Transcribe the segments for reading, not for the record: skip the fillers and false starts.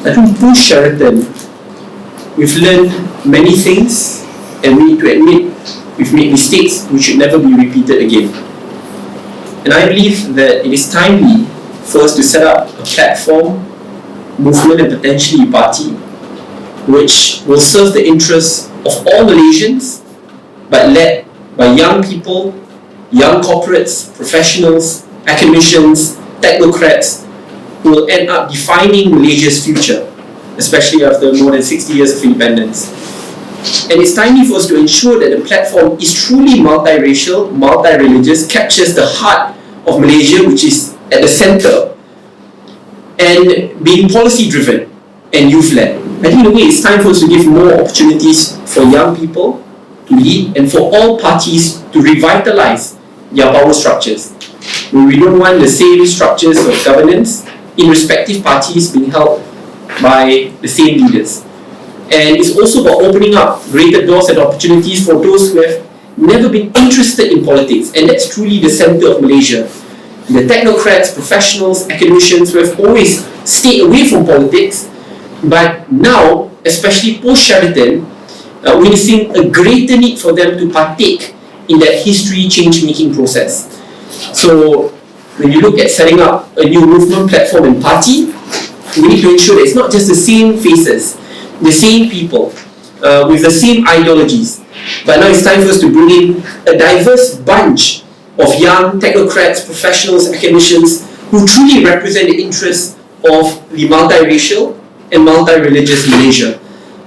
I think post Sheraton, we've learned many things, and we need to admit we've made mistakes which should never be repeated again. And I believe that it is timely for us to set up a platform, movement, and potentially a party which will serve the interests of all Malaysians, but led by young people, young corporates, professionals, academicians, technocrats, who will end up defining Malaysia's future, especially after more than 60 years of independence. And it's timely for us to ensure that the platform is truly multiracial, multi-religious, captures the heart of Malaysia, which is at the center, and being policy-driven and youth-led. I think in a way it's time for us to give more opportunities for young people to lead and for all parties to revitalize their power structures. We don't want the same structures of governance in respective parties being held by the same leaders. And it's also about opening up greater doors and opportunities for those who have never been interested in politics, and that's truly the center of Malaysia. The technocrats, professionals, academicians who have always stayed away from politics, but now, especially post-Sheraton, we're seeing a greater need for them to partake in that history change-making process. So, when you look at setting up a new movement, platform and party, we need to ensure that it's not just the same faces, the same people, with the same ideologies, but now it's time for us to bring in a diverse bunch of young technocrats, professionals, academicians who truly represent the interests of the multiracial and multi-religious Malaysia.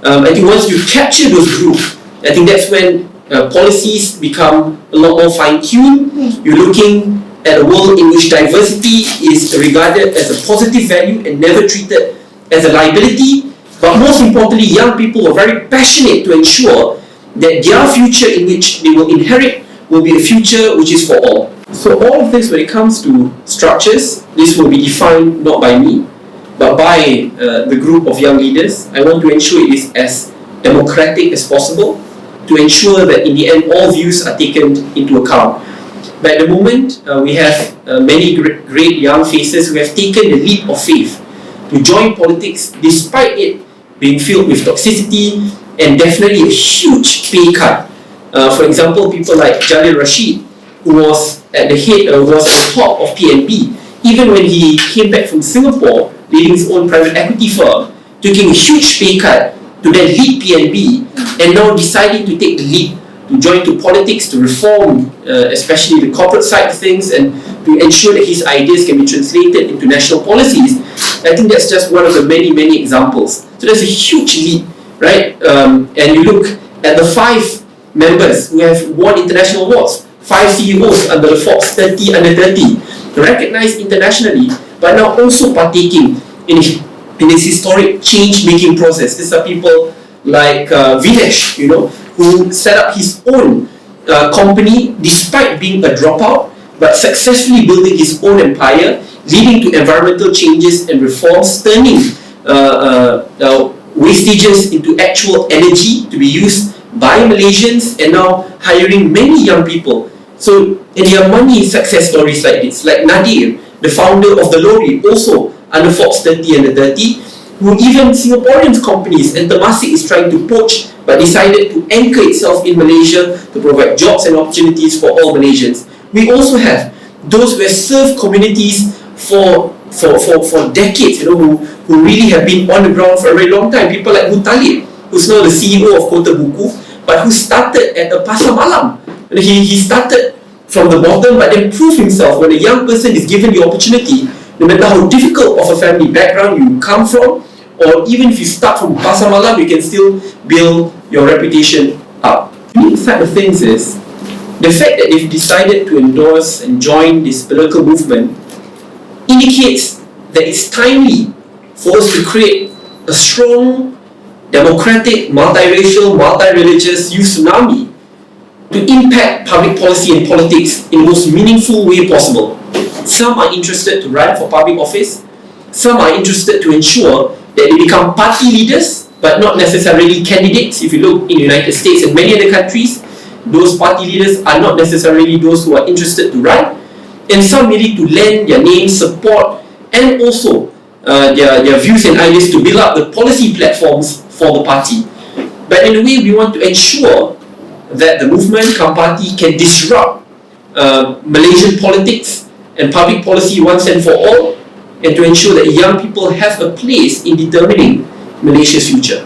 I think once you capture those groups, I think that's when policies become a lot more fine-tuned. You're looking at a world in which diversity is regarded as a positive value and never treated as a liability. But most importantly, young people are very passionate to ensure that their future in which they will inherit will be a future which is for all. So all of this, when it comes to structures, this will be defined not by me, but by the group of young leaders. I want to ensure it is as democratic as possible, to ensure that in the end all views are taken into account. But at the moment, we have many great young faces who have taken the leap of faith to join politics despite it being filled with toxicity and definitely a huge pay cut. For example, people like Jalil Rashid, who was at the top of PNB, even when he came back from Singapore, leading his own private equity firm, taking a huge pay cut to then lead PNB, and now deciding to take the leap to join to politics, to reform, especially the corporate side of things, and to ensure that his ideas can be translated into national policies. I think that's just one of the many, many examples. So there's a huge leap, right? And you look at the 5 members who have won international awards, 5 CEOs under the Forbes 30 under 30, recognized internationally, but now also partaking in this historic change-making process. These are people like Vinesh, who set up his own company despite being a dropout, but successfully building his own empire, leading to environmental changes and reforms, turning wastages into actual energy to be used by Malaysians, and now hiring many young people. So, and there are many success stories like this, like Nadir, the founder of the Lorry, also under Forbes 30 under 30, who even Singaporean companies, and Temasek is trying to poach, but decided to anchor itself in Malaysia to provide jobs and opportunities for all Malaysians. We also have those who have served communities for decades, who really have been on the ground for a very long time. People like Talib, who's now the CEO of Kota Buku, but who started at a pasar malam. He started from the bottom, but then proved himself. When a young person is given the opportunity, no matter how difficult of a family background you come from, or even if you start from pasar malam, you can still build your reputation up. The unique side of things is the fact that they've decided to endorse and join this political movement indicates that it's timely for us to create a strong, democratic, multiracial, multi-religious youth tsunami to impact public policy and politics in the most meaningful way possible. Some are interested to run for public office, some are interested to ensure that they become party leaders, but not necessarily candidates. If you look in the United States and many other countries, those party leaders are not necessarily those who are interested to run, and some merely to lend their name, support, and also their views and ideas to build up the policy platforms for the party. But in a way, we want to ensure that the movement, party, can disrupt Malaysian politics and public policy once and for all, and to ensure that young people have a place in determining Malaysia's future.